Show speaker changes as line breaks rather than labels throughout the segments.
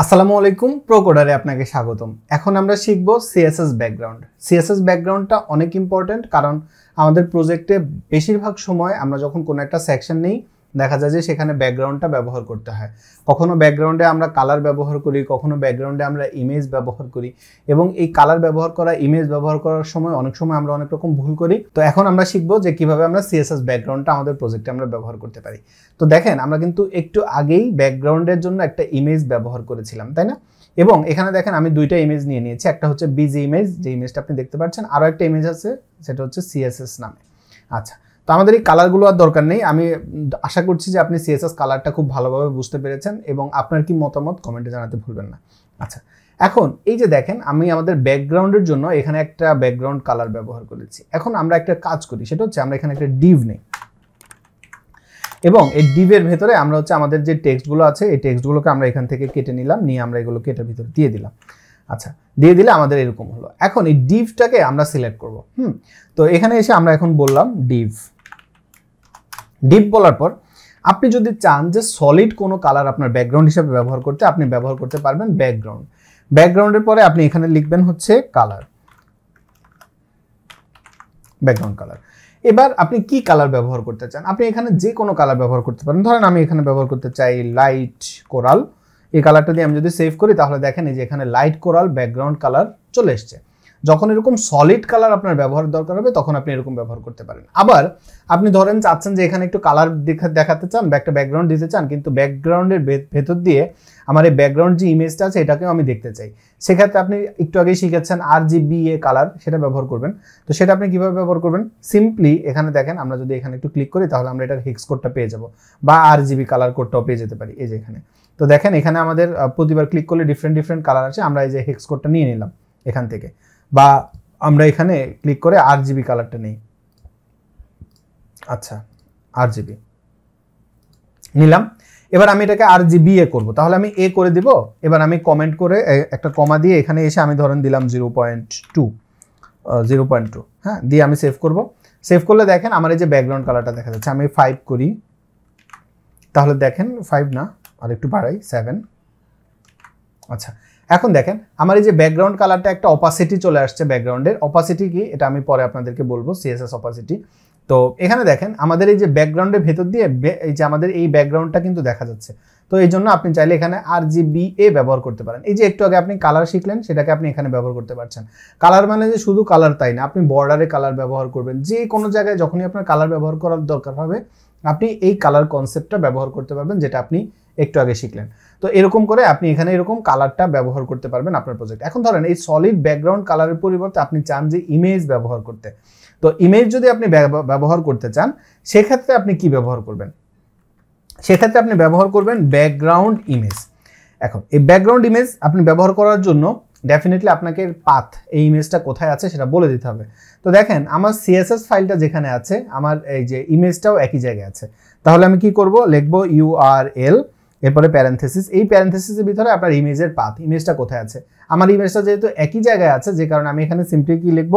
আসসালামু আলাইকুম প্রোকোডারে আপনাকে স্বাগতম। এখন আমরা শিখব সিএসএস ব্যাকগ্রাউন্ড। সিএসএস ব্যাকগ্রাউন্ডটা অনেক ইম্পর্টেন্ট, কারণ আমাদের প্রজেক্টে বেশিরভাগ সময় আমরা যখন কোনো একটা সেকশন নেই দেখা যায় যে সেখানে ব্যাকগ্রাউন্ডটা ব্যবহার করতে হয়। কখনো ব্যাকগ্রাউন্ডে আমরা কালার ব্যবহার করি, কখনো ব্যাকগ্রাউন্ডে আমরা ইমেজ ব্যবহার করি, এবং এই কালার ব্যবহার করা, ইমেজ ব্যবহার করার সময় অনেক সময় আমরা অনেক রকম ভুল করি। তো এখন আমরা শিখবো যে কিভাবে আমরা সিএসএস ব্যাকগ্রাউন্ডটা আমাদের প্রজেক্টে আমরা ব্যবহার করতে পারি। তো দেখেন, আমরা কিন্তু একটু আগেই ব্যাকগ্রাউন্ডের জন্য একটা ইমেজ ব্যবহার করেছিলাম, তাই না? এবং এখানে দেখেন আমি দুইটা ইমেজ নিয়ে নিয়েছি। একটা হচ্ছে বিজি ইমেজ, যে ইমেজটা আপনি দেখতে পাচ্ছেন, আরও একটা ইমেজ আছে সেটা হচ্ছে সিএসএস নামে। আচ্ছা, তো আমাদের এই কালারগুলো আর দরকার নেই। আমি আশা করছি যে আপনি সিএসএস কালারটা খুব ভালোভাবে বুঝতে পেরেছেন, এবং আপনার কি মতামত কমেন্টে জানাতে ভুলবেন না। আচ্ছা, এখন এই যে দেখেন আমি আমাদের ব্যাকগ্রাউন্ডের জন্য এখানে একটা ব্যাকগ্রাউন্ড কালার ব্যবহার করেছি। এখন আমরা একটা কাজ করি, সেটা হচ্ছে আমরা এখানে একটা ডিভ নেই, এবং এই ডিভের ভেতরে আমরা হচ্ছে আমাদের যে টেক্সটগুলো আছে এই টেক্সটগুলোকে আমরা এখান থেকে কেটে নিলাম, নিয়ে আমরা এগুলোকে এটার ভিতরে দিয়ে দিলাম। আচ্ছা, দিয়ে দিলে আমাদের এরকম হলো। এখন এই ডিভটাকে আমরা সিলেক্ট করব। তো এখানে এসে আমরা এখন বললাম ডিভ। ডিপ বলার পর আপনি যদি চান যে সলিড কোনো কালার আপনার ব্যাকগ্রাউন্ড হিসেবে ব্যবহার করতে, আপনি ব্যবহার করতে পারবেন ব্যাকগ্রাউন্ড। ব্যাকগ্রাউন্ডের পরে আপনি এখানে লিখবেন হচ্ছে কালার, ব্যাকগ্রাউন্ড কালার। এবার আপনি কি কালার ব্যবহার করতে চান, আপনি এখানে যে কোনো কালার ব্যবহার করতে পারেন। ধরেন আমি এখানে ব্যবহার করতে চাই লাইট কোরাল। এই কালারটা দিয়ে আমি যদি সেভ করি তাহলে দেখেন এই যে এখানে লাইট কোরাল ব্যাকগ্রাউন্ড কালার চলে এসছে। যখন এরকম সলিড কালার আপনার ব্যবহার দরকার হবে তখন আপনি এরকম ব্যবহার করতে পারেন। আবার আপনি ধরেন চাচ্ছেন যে এখানে একটু কালার দেখাতে চান বা একটা ব্যাকগ্রাউন্ড দিতে চান, কিন্তু ব্যাকগ্রাউন্ডের ভেতর দিয়ে আমার এই ব্যাকগ্রাউন্ড যে ইমেজটা আছে এটাকেও আমি দেখতে চাই। সেক্ষেত্রে আপনি একটু আগেই শিখেছেন RGBA কালার, সেটা ব্যবহার করবেন। তো সেটা আপনি কিভাবে ব্যবহার করবেন? সিম্পলি এখানে দেখেন, আমরা যদি এখানে একটু ক্লিক করি তাহলে আমরা এটার হেক্স কোডটা পেয়ে যাব, বা RGB কালার কোডটাও পেয়ে যেতে পারি। এই যে এখানে, তো দেখেন এখানে আমাদের প্রতিবার ক্লিক করলে ডিফারেন্ট কালার আছে। আমরা এই যে হেক্স কোডটা নিয়ে নিলাম এখান থেকে, বা আমরা এখানে ক্লিক করে RGB কালারটা নেই। আচ্ছা, RGB নিলাম। এবার আমি এটাকে RGBA করব, তাহলে আমি এ করে দিব। এবার আমি কমেন্ট করে একটা কমা দিয়ে এখানে এসে আমি ধরেন দিলাম 0.2, হ্যাঁ, দিয়ে আমি সেভ করব। সেভ করলে দেখেন আমার এই যে ব্যাকগ্রাউন্ড কালারটা দেখা যাচ্ছে। আমি 5 করি, তাহলে দেখেন 5 না, আর একটু বাড়াই 7। আচ্ছা, এখন দেখেন আমার এই যে ব্যাকগ্রাউন্ড কালারটা একটা অপাসিটি চলে আসছে। ব্যাকগ্রাউন্ডের অপাসিটি কি এটা আমি পরে আপনাদেরকে বলবো, সিএসএস অপাসিটি। তো এখানে দেখেন আমাদের এই যে ব্যাকগ্রাউন্ডের ভেতর দিয়ে এই যে আমাদের এই ব্যাকগ্রাউন্ডটা কিন্তু দেখা যাচ্ছে। তো এই জন্য আপনি চাইলে এখানে RGBA ব্যবহার করতে পারেন। এই যে একটু আগে আপনি কালার শিখলেন, সেটাকে আপনি এখানে ব্যবহার করতে পারছেন। কালার মানে যে শুধু কালার তাই না, আপনি বর্ডারে কালার ব্যবহার করবেন। যে কোনো জায়গায় যখনই আপনার কালার ব্যবহার করার দরকার হবে আপনি এই কালার কনসেপ্টটা ব্যবহার করতে পারবেন, যেটা আপনি একটু আগে শিখলেন। তো এরকম করে আপনি এখানে এরকম কালারটা ব্যবহার করতে পারবেন আপনার প্রজেক্ট। এখন ধরেন এই সলিড ব্যাকগ্রাউন্ড কালারের পরিবর্তে আপনি চান যে ইমেজ ব্যবহার করতে। তো ইমেজ যদি আপনি ব্যবহার করতে চান সেক্ষেত্রে আপনি কি ব্যবহার করবেন? সেক্ষেত্রে আপনি ব্যবহার করবেন ব্যাকগ্রাউন্ড ইমেজ। এখন এই ব্যাকগ্রাউন্ড ইমেজ আপনি ব্যবহার করার জন্য ডেফিনেটলি আপনাকে পাথ, এই ইমেজটা কোথায় আছে সেটা বলে দিতে হবে। তো দেখেন আমার সিএসএস ফাইলটা যেখানে আছে আমার এই যে ইমেজটাও একই জায়গায় আছে। তাহলে আমি কি করব? লিখব URL, এরপরে প্যারেনথেসিস। এই প্যারেনথেসিসের ভিতরে আপনার ইমেজের পাথ, ইমেজটা কোথায় আছে। আমার ইমেজটা যেহেতু একই জায়গায় আছে, যে কারণে আমি এখানে সিম্পলি কি লিখব?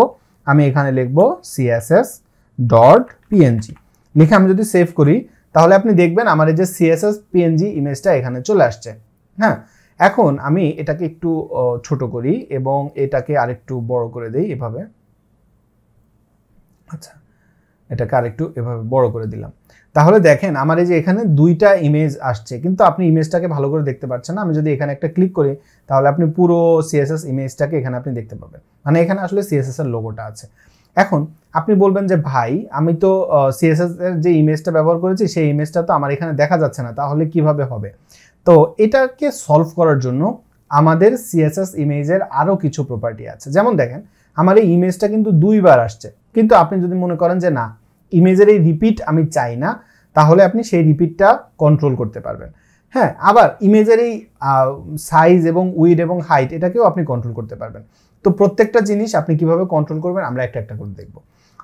আমি এখানে লিখব css.png। লিখে আমি যদি সেভ করি তাহলে আপনি দেখবেন আমার এই যে css.png ইমেজটা এখানে চলে আসছে। হ্যাঁ, এখন আমি এটাকে একটু ছোট করি এবং এটাকে আরেকটু বড় করে দেই এভাবে। আচ্ছা, এটাকে আরেকটু এভাবে বড় করে দিলাম। তাহলে দেখেন আমার এই যে এখানে দুইটা ইমেজ আসছে, কিন্তু আপনি ইমেজটাকে ভালো করে দেখতে পাচ্ছেন না। আমি যদি এখানে একটা ক্লিক করি তাহলে আপনি পুরো সিএসএস ইমেজটাকে এখানে আপনি দেখতে পাবেন, মানে এখানে আসলে সিএসএস এর লোগোটা আছে। এখন আপনি বলবেন যে ভাই আমি তো সিএসএস এর যে ইমেজটা ব্যবহার করেছি সেই ইমেজটা তো আমার এখানে দেখা যাচ্ছে না, তাহলে কিভাবে হবে? তো এটাকে সলভ করার জন্য আমাদের সিএসএস ইমেজের আরও কিছু প্রপার্টি আছে। যেমন দেখেন আমার এই ইমেজটা কিন্তু দুইবার আসছে, কিন্তু আপনি যদি মনে করেন যে না, ইমেজের এই রিপিট আমি চাই না, তাহলে আপনি সেই রিপিটটা কন্ট্রোল করতে পারবেন। হ্যাঁ, আবার ইমেজের এই সাইজ এবং উইড এবং হাইট এটাকেও আপনি কন্ট্রোল করতে পারবেন। তো প্রত্যেকটা জিনিস আপনি কিভাবে কন্ট্রোল করবেন আমরা একটা একটা করে দেখব।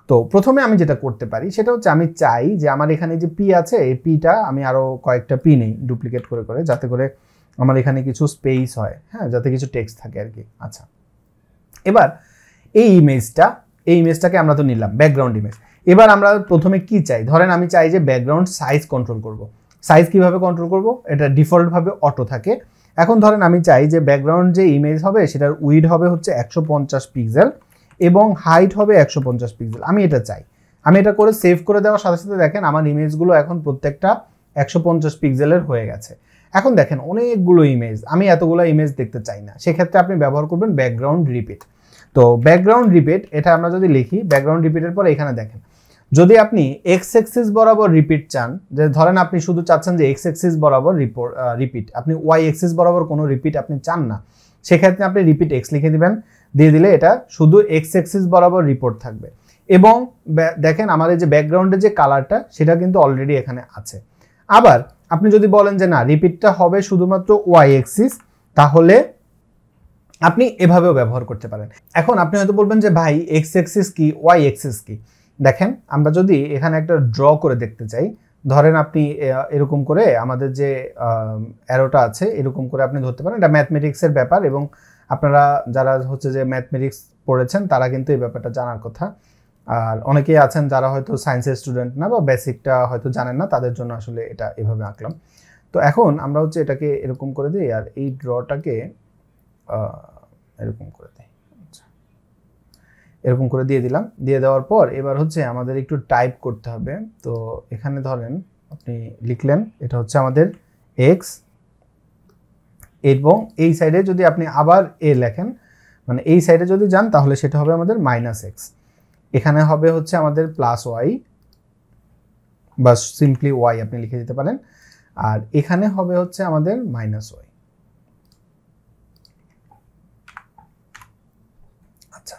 তো প্রথমে আমি যেটা করতে পারি সেটা হচ্ছে আমি চাই যে আমার এখানে যে পি আছে এই পিটা আমি আরও কয়েকটা পি নেই ডুপ্লিকেট করে করে, যাতে করে আমার এখানে কিছু স্পেস হয়, হ্যাঁ, যাতে কিছু টেক্সট থাকে আর কি। আচ্ছা, এবার এই ইমেজটাকে আমরা তো নিলাম ব্যাকগ্রাউন্ড ইমেজ। এবার আমরা প্রথমে কি চাই? ধরেন আমি চাই যে ব্যাকগ্রাউন্ড সাইজ কন্ট্রোল করব। সাইজ কিভাবে কন্ট্রোল করব? এটা ডিফল্টভাবে অটো থাকে। এখন ধরেন আমি চাই যে ব্যাকগ্রাউন্ড যে ইমেজ হবে সেটার উইড হবে হচ্ছে 150 পিক্সেল এবং হাইট হবে 150 পিক্সেল। আমি এটা চাই। আমি এটা করে সেভ করে দেওয়ার সাথে সাথে দেখেন আমার ইমেজগুলো এখন প্রত্যেকটা 150 পিক্সেলের হয়ে গেছে। এখন দেখেন অনেকগুলো ইমেজ, আমি এতগুলো ইমেজ দেখতে চাই না, সেক্ষেত্রে আপনি ব্যবহার করবেন ব্যাকগ্রাউন্ড রিপিট। তো ব্যাকগ্রাউন্ড রিপিট এটা আমরা যদি লিখি, ব্যাকগ্রাউন্ড রিপিটের পর এখানে দেখেন যদি আপনি এক্স অ্যাক্সিস বরাবর রিপিট চান, যে ধরেন আপনি শুধু চাচ্ছেন যে এক্স অ্যাক্সিস বরাবর রিপিট, আপনি ওয়াই অ্যাক্সিস বরাবর কোনো রিপিট আপনি চান না, সেক্ষেত্রে আপনি রিপিট এক্স লিখে দিবেন, দিয়ে দিলে এটা শুধু এক্স অ্যাক্সিস বরাবর রিপোর্ট থাকবে। এবং দেখেন আমার এই যে ব্যাকগ্রাউন্ডের যে কালারটা সেটা কিন্তু অলরেডি এখানে আছে। আবার আপনি যদি বলেন যে না রিপিটটা হবে শুধুমাত্র ওয়াই অ্যাক্সিস, তাহলে আপনি এভাবেও ব্যবহার করতে পারেন। এখন আপনি হয়তো বলবেন যে ভাই এক্স অ্যাক্সিস কি, ওয়াই অ্যাক্সিস কি? দেখেন আমরা যদি এখানে একটা ড্র করে দেখতে চাই, ধরেন আপনি এরকম করে আমাদের যে অ্যারোটা আছে এরকম করে আপনি ধরতে পারেন। এটা ম্যাথমেটিক্সের ব্যাপার এবং আপনারা যারা হচ্ছে যে ম্যাথমেটিক্স পড়েছেন তারা কিন্তু এই ব্যাপারটা জানার কথা। আর অনেকেই আছেন যারা হয়তো সায়েন্সের স্টুডেন্ট না বা বেসিকটা হয়তো জানেন না, তাদের জন্য আসলে এটা এভাবে আঁকলাম। তো এখন আমরা হচ্ছে এটাকে এরকম করে দিই আর এই ড্রটাকে এরকম করে দিই। আচ্ছা, এরকম করে দিয়ে দিলাম। দিয়ে দেওয়ার পর এবার হচ্ছে আমাদের একটু টাইপ করতে হবে। তো এখানে ধরেন আপনি লিখলেন এটা হচ্ছে আমাদের এক্স, এবং এই সাইডে যদি আপনি আবার এ লেখেন, মানে এই সাইডে যদি যান তাহলে সেটা হবে আমাদের মাইনাস এক্স, এখানে হবে হচ্ছে আমাদের প্লাস ওয়াই বা সিম্পলি ওয়াই আপনি লিখে দিতে পারেন, আর এখানে হবে হচ্ছে আমাদের মাইনাস ওয়াই। আচ্ছা,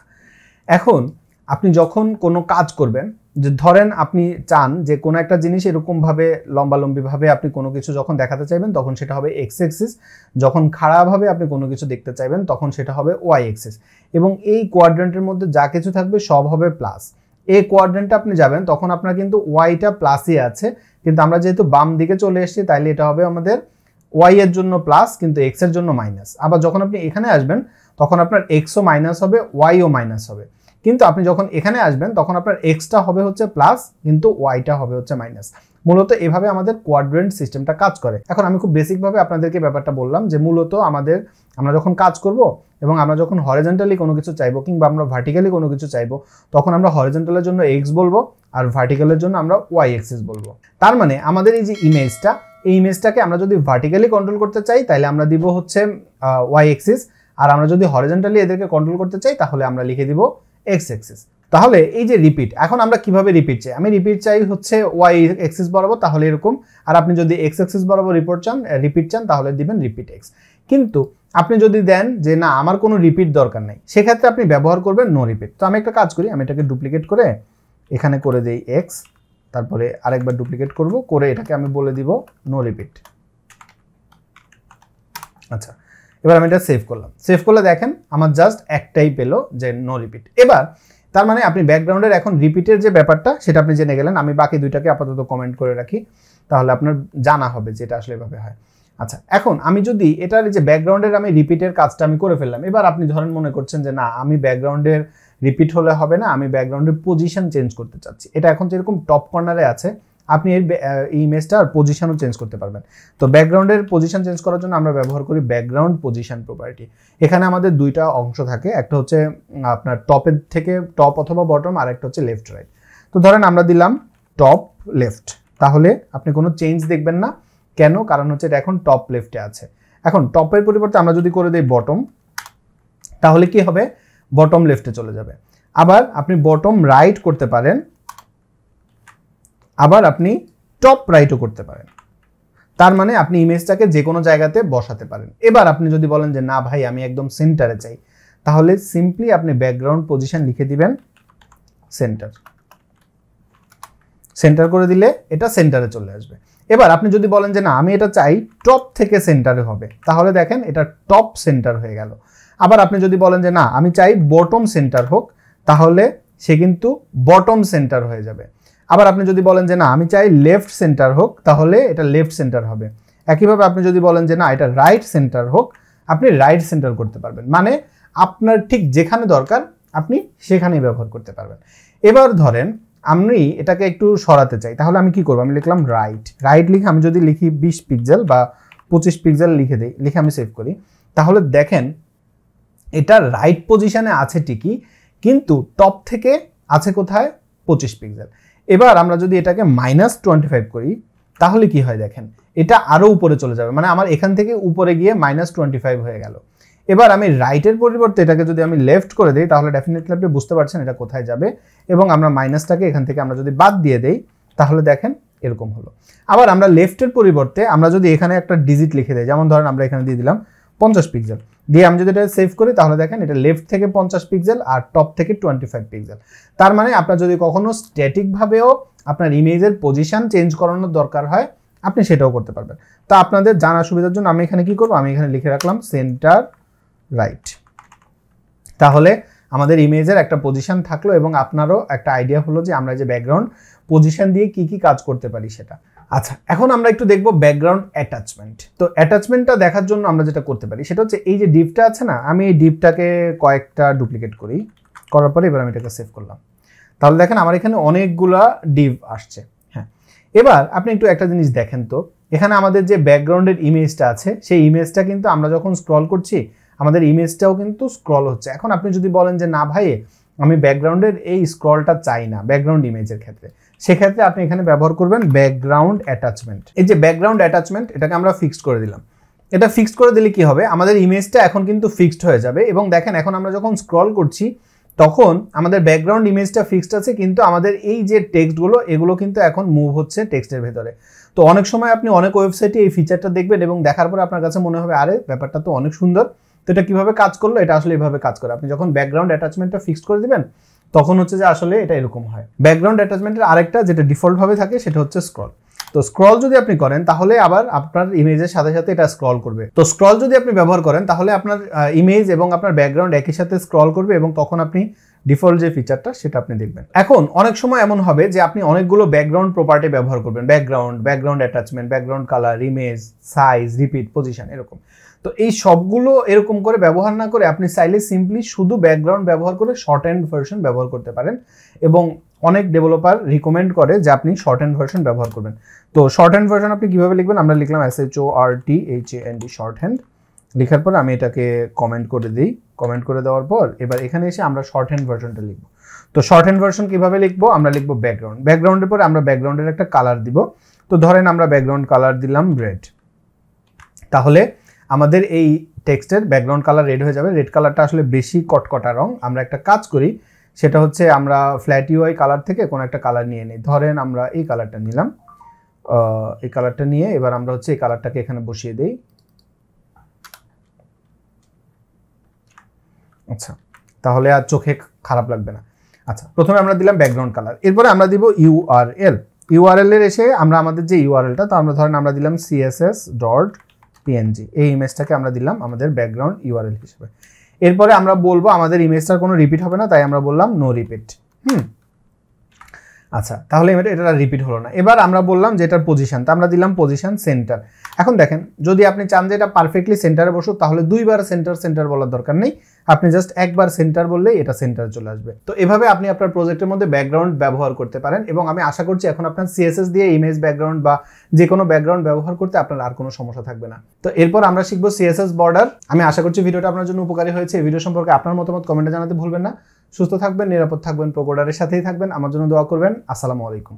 এখন আপনি যখন কোনো কাজ করবেন, যে ধরেন আপনি চান যে কোনো একটা জিনিস এরকমভাবে লম্বালম্বিভাবে আপনি কোনো কিছু যখন দেখাতে চাইবেন তখন সেটা হবে এক্স অ্যাক্সিস, যখন খাড়াভাবে আপনি কোনো কিছু দেখতে চাইবেন তখন সেটা হবে ওয়াই অ্যাক্সিস, এবং এই কোয়াড্রেন্টের মধ্যে যা কিছু থাকবে সব হবে প্লাস। এই কোয়াড্রেন্টে আপনি যাবেন তখন আপনার কিন্তু ওয়াইটা প্লাসই আছে, কিন্তু আমরা যেহেতু বাম দিকে চলে এসেছি তাইলে এটা হবে আমাদের ওয়াই এর জন্য প্লাস কিন্তু এক্স এর জন্য মাইনাস। আবার যখন আপনি এখানে আসবেন তখন আপনার এক্সও মাইনাস হবে, ওয়াইও মাইনাস হবে, কিন্তু আপনি যখন এখানে আসবেন তখন আপনার এক্সটা হবে হচ্ছে প্লাস কিন্তু ওয়াইটা হবে হচ্ছে মাইনাস। মূলত এভাবে আমাদের কোয়াড্রেন্ট সিস্টেমটা কাজ করে। এখন আমি খুব বেসিকভাবে আপনাদেরকে ব্যাপারটা বললাম যে মূলত আমরা যখন কাজ করব এবং আমরা যখন হরিজন্টালি কোনো কিছু চাইবো কিংবা আমরা ভার্টিক্যালি কোনো কিছু চাইবো তখন আমরা হরিজন্টালের জন্য এক্স বলবো আর ভার্টিক্যালের জন্য আমরা ওয়াই অ্যাক্সিস বলবো। তার মানে আমাদের এই যে ইমেজটা, এই ইমেজটাকে আমরা যদি ভার্টিক্যালি কন্ট্রোল করতে চাই তাহলে আমরা দিব হচ্ছে ওয়াই অ্যাক্সিস, আর আমরা যদি হরিজন্টালি এদেরকে কন্ট্রোল করতে চাই তাহলে আমরা লিখে দিব এক্স অ্যাক্সিস। তাহলে এই যে রিপিট, এখন আমরা কিভাবে রিপিট চাই? আমি রিপিট চাই হচ্ছে ওয়াই অ্যাক্সিস বরাবর, তাহলে এরকম, আর আপনি যদি এক্স অ্যাক্সিস বরাবর রিপিট চান তাহলে দিবেন রিপিট এক্স। কিন্তু আপনি যদি দেন যে না আমার কোনো রিপিট দরকার নাই, সেক্ষেত্রে আপনি ব্যবহার করবেন নো রিপিট। তো আমি একটা কাজ করি, আমি এটাকে ডুপ্লিকেট করে এখানে করে দেই এক্স, তারপরে আরেকবার ডুপ্লিকেট করব, করে এটাকে আমি বলে দিব নো রিপিট। আচ্ছা, এবার আমি এটা সেভ করলাম। সেভ করলে দেখেন আমার জাস্ট একটাই পেলো যে নো রিপিট। এবার তার মানে আপনি ব্যাকগ্রাউন্ডের এখন রিপিটের যে ব্যাপারটা সেটা আপনি জেনে গেলেন। আমি বাকি দুইটাকে আপাতত কমেন্ট করে রাখি, তাহলে আপনার জানা হবে যে এটা আসলে এভাবে হয়। আচ্ছা, এখন আমি যদি এটার যে ব্যাকগ্রাউন্ডের আমি রিপিটের কাজটা আমি করে ফেললাম, এবার আপনি ধরেন মনে করছেন যে না আমি ব্যাকগ্রাউন্ডের রিপিট হলে হবে না, আমি ব্যাকগ্রাউন্ডের পজিশন চেঞ্জ করতে চাচ্ছি। এটা এখন যেরকম টপ কর্নারে আছে, আপনি এই ইমেজটার পজিশনও চেঞ্জ করতে পারবেন। তো ব্যাকগ্রাউন্ডের পজিশন চেঞ্জ করার জন্য আমরা ব্যবহার করি ব্যাকগ্রাউন্ড পজিশন প্রপার্টি। এখানে আমাদের দুইটা অংশ থাকে, একটা হচ্ছে আপনার টপের থেকে টপ অথবা বটম, আর একটা হচ্ছে লেফট রাইট। তো ধরেন আমরা দিলাম টপ লেফট, তাহলে আপনি কোনো চেঞ্জ দেখবেন না। কেন? কারণ হচ্ছে এটা এখন টপ লেফটে আছে। এখন টপের পরিবর্তে আমরা যদি করে দিই বটম, তাহলে কি হবে? বটম লেফটে চলে যাবে। আবার আপনি বটম রাইট করতে পারেন, আবার আপনি টপ রাইটও করতে পারেন। তার মানে আপনি ইমেজটাকে যে কোনো জায়গাতে বসাতে পারেন। এবার আপনি যদি বলেন যে না ভাই আমি একদম সেন্টারে চাই, তাহলে সিম্পলি আপনি ব্যাকগ্রাউন্ড পজিশন লিখে দিবেন সেন্টার। সেন্টার করে দিলে এটা সেন্টারে চলে আসবে। এবার আপনি যদি বলেন যে না আমি এটা চাই টপ থেকে সেন্টারে হবে, তাহলে দেখেন এটা টপ সেন্টার হয়ে গেল। আবার আপনি যদি বলেন যে না আমি চাই বটম সেন্টার হোক, তাহলে সে কিন্তু বটম সেন্টার হয়ে যাবে। আবার আপনি যদি বলেন যে না আমি চাই লেফট সেন্টার হোক, তাহলে এটা লেফট সেন্টার হবে। একইভাবে আপনি যদি বলেন যে না এটা রাইট সেন্টার হোক, আপনি রাইট সেন্টার করতে পারবেন। মানে আপনার ঠিক যেখানে দরকার আপনি সেখানেই ব্যবহার করতে পারবেন। এবার ধরেন আমি এটাকে একটু সরাতে চাই, তাহলে আমি কি করব? আমি লিখলাম রাইট। রাইট লিখে আমি যদি লিখি 20 পিক্সেল বা 25 পিক্সেল লিখে দেই, লিখে আমি সেভ করি, তাহলে দেখেন এটা রাইট পজিশনে আছে ঠিকই, কিন্তু টপ থেকে আছে কোথায় 25 পিক্সেল। এবার আমরা যদি এটাকে -25 করি তাহলে কি হয় দেখেন, এটা আরো উপরে চলে যাবে, মানে আমার এখান থেকে উপরে গিয়ে -25 হয়ে গেল। এবার আমি রাইটের পরিবর্তে এটাকে যদি আমি লেফট করে দেই তাহলে ডেফিনেটলি আপনি বুঝতে পারছেন এটা কোথায় যাবে, এবং আমরা মাইনাসটাকে এখান থেকে আমরা যদি বাদ দিয়ে দেই তাহলে দেখেন এরকম হলো। আবার আমরা লেফটের পরিবর্তে আমরা যদি এখানে একটা ডিজিট লিখে দেই, যেমন ধরেন আমরা এখানে দিয়ে দিলাম 50 পিক্সেল, দিয়ে আমি যদি এটা সেভ করি তাহলে দেখেন এটা লেফট থেকে 50 পিক্সেল আর টপ থেকে 25 পিক্সেল। তার মানে আপনার যদি কখনো স্ট্যাটিকভাবেও আপনার ইমেজের পজিশন চেঞ্জ করানোর দরকার হয় আপনি সেটাও করতে পারবেন। তো আপনাদের জানার সুবিধার জন্য আমি এখানে কি করব, আমি এখানে লিখে রাখলাম সেন্টার রাইট। তাহলে আমাদের ইমেজের একটা পজিশন থাকলো এবং আপনারও একটা আইডিয়া হলো যে আমরা যে ব্যাকগ্রাউন্ড পজিশন দিয়ে কি কি কাজ করতে পারি সেটা। আচ্ছা, এখন আমরা একটু দেখব ব্যাকগ্রাউন্ড অ্যাটাচমেন্ট। তো অ্যাটাচমেন্টটা দেখার জন্য আমরা যেটা করতে পারি সেটা হচ্ছে এই যে ডিভটা আছে না, আমি এই ডিভটাকে কয়েকটা ডুপ্লিকেট করি, করার পরে এবার আমি এটাকে সেভ করলাম। তাহলে দেখেন আমার এখানে অনেকগুলা ডিভ আসছে। হ্যাঁ, এবার আপনি একটু একটা জিনিস দেখেন তো, এখানে আমাদের যে ব্যাকগ্রাউন্ডের ইমেজটা আছে সেই ইমেজটা কিন্তু আমরা যখন স্ক্রল করছি আমাদের ইমেজটাও কিন্তু স্ক্রল হচ্ছে। এখন আপনি যদি বলেন যে না ভাই আমি ব্যাকগ্রাউন্ডের এই স্ক্রলটা চাই না ব্যাকগ্রাউন্ড ইমেজের ক্ষেত্রে, সেক্ষেত্রে আপনি এখানে ব্যবহার করবেন ব্যাকগ্রাউন্ড অ্যাটাচমেন্ট। এই যে ব্যাকগ্রাউন্ড অ্যাটাচমেন্ট এটাকে আমরা ফিক্সড করে দিলাম। এটা ফিক্সড করে দিলে কি হবে, আমাদের ইমেজটা এখন কিন্তু ফিক্সড হয়ে যাবে, এবং দেখেন এখন আমরা যখন স্ক্রল করছি তখন আমাদের ব্যাকগ্রাউন্ড ইমেজটা ফিক্সড আছে, কিন্তু আমাদের এই যে টেক্সটগুলো এগুলো কিন্তু এখন মুভ হচ্ছে টেক্সটের ভেতরে। তো অনেক সময় আপনি অনেক ওয়েবসাইটে এই ফিচারটা দেখবেন এবং দেখার পরে আপনার কাছে মনে হবে আরে ব্যাপারটা তো অনেক সুন্দর, তো এটা কিভাবে কাজ করলো, এটা আসলে এভাবে কাজ করে। আপনি যখন ব্যাকগ্রাউন্ড অ্যাটাচমেন্টটা ফিক্সড করে দিবেন তখন হচ্ছে যে আসলে এটা এরকম হয়। ব্যাকগ্রাউন্ড অ্যাটাচমেন্টের আরেকটা যেটা ডিফল্ট ভাবে থাকে সেটা হচ্ছে স্ক্রল। তো স্ক্রল যদি আপনি করেন তাহলে আবার আপনার ইমেজের সাথে সাথে এটা স্ক্রল করবে। তো স্ক্রল যদি আপনি ব্যবহার করেন তাহলে আপনার ইমেজ এবং আপনার ব্যাকগ্রাউন্ড একই সাথে স্ক্রল করবে, এবং তখন আপনি ডিফল্ট যে ফিচারটা সেটা আপনি দেখবেন। এখন অনেক সময় এমন হবে যে আপনি অনেকগুলো ব্যাকগ্রাউন্ড প্রপার্টি ব্যবহার করবেন, background attachment, background colour, image, size, repeat, position, এরকম। তো এই সবগুলো এরকম করে ব্যবহার না করে আপনি চাইলে সিম্পলি শুধু ব্যাকগ্রাউন্ড ব্যবহার করে শর্ট হ্যান্ড ভার্সন ব্যবহার করতে পারেন, এবং অনেক ডেভেলপার রিকমেন্ড করে যে আপনি শর্ট হ্যান্ড ভার্সন ব্যবহার করবেন। তো শর্ট হ্যান্ড ভার্সন আপনি কিভাবে লিখবেন, আমরা লিখলাম SHORTHAND শর্ট হ্যান্ড, লেখার পর আমি এটাকে কমেন্ট করে দিই। কমেন্ট করে দেওয়ার পর এবার এখানে এসে আমরা শর্ট হ্যান্ড ভার্সনটা লিখব। তো শর্ট হ্যান্ড ভার্সন কিভাবে লিখবো, আমরা লিখবো ব্যাকগ্রাউন্ড। ব্যাকগ্রাউন্ডের পরে আমরা ব্যাকগ্রাউন্ডের একটা কালার দিব। তো ধরেন আমরা ব্যাকগ্রাউন্ড কালার দিলাম রেড, তাহলে আমাদের এই টেক্সটের ব্যাকগ্রাউন্ড কালার রেড হয়ে যাবে। রেড কালারটা আসলে বেশি কটকটা রং। আমরা একটা কাজ করি, সেটা হচ্ছে আমরা ফ্ল্যাট ইউআই কালার থেকে কোনো একটা কালার নিয়ে নিই। ধরেন আমরা এই কালারটা নিলাম, এই কালারটা নিয়ে এবার আমরা হচ্ছে এই কালারটাকে এখানে বসিয়ে দিই। আচ্ছা, তাহলে আর চোখে খারাপ লাগবে না। আচ্ছা, প্রথমে আমরা দিলাম ব্যাকগ্রাউন্ড কালার, এরপরে আমরা দিব ইউআরএল। ইউআরএল এর এসে আমরা আমাদের যে ইউআরএলটা, তো আমরা ধরেন আমরা দিলাম css.png, এই ইমেজটাকে আমরা দিলাম আমাদের ব্যাকগ্রাউন্ড ইউআরএল হিসেবে। এরপরে আমরা বলবো আমাদের ইমেজটার কোনো রিপিট হবে না, তাই আমরা বললাম নো রিপিট। আচ্ছা, তাহলে এটা রিপিট হলো না। এবার আমরা বললাম যে এটার পজিশন, তা আমরা দিলাম পজিশন সেন্টার। এখন দেখেন যদি আপনি চান যে এটা পারফেক্টলি সেন্টারে বসুক তাহলে দুইবার সেন্টার বলার দরকার নেই, আপনি জাস্ট একবার সেন্টার বললেই এটা সেন্টারে চলে আসবে। তো এভাবে আপনি আপনার প্রজেক্টের মধ্যে ব্যাকগ্রাউন্ড ব্যবহার করতে পারেন, এবং আমি আশা করছি এখন আপনার সিএসএস দিয়ে ইমেজ ব্যাকগ্রাউন্ড বা যে কোনো ব্যাকগ্রাউন্ড ব্যবহার করতে আপনার আর কোনো সমস্যা থাকবে না। তো এরপর আমরা শিখবো সিএসএস বর্ডার। আমি আশা করছি ভিডিওটা আপনার জন্য উপকারী হয়েছে। এই ভিডিও সম্পর্কে আপনার মতামত কমেন্টে জানাতে ভুলবেন না। সুস্থ থাকবেন, নিরাপদ থাকবেন, প্রোকোডারের সাথেই থাকবেন। আমার জন্য দোয়া করবেন। আসসালামু আলাইকুম।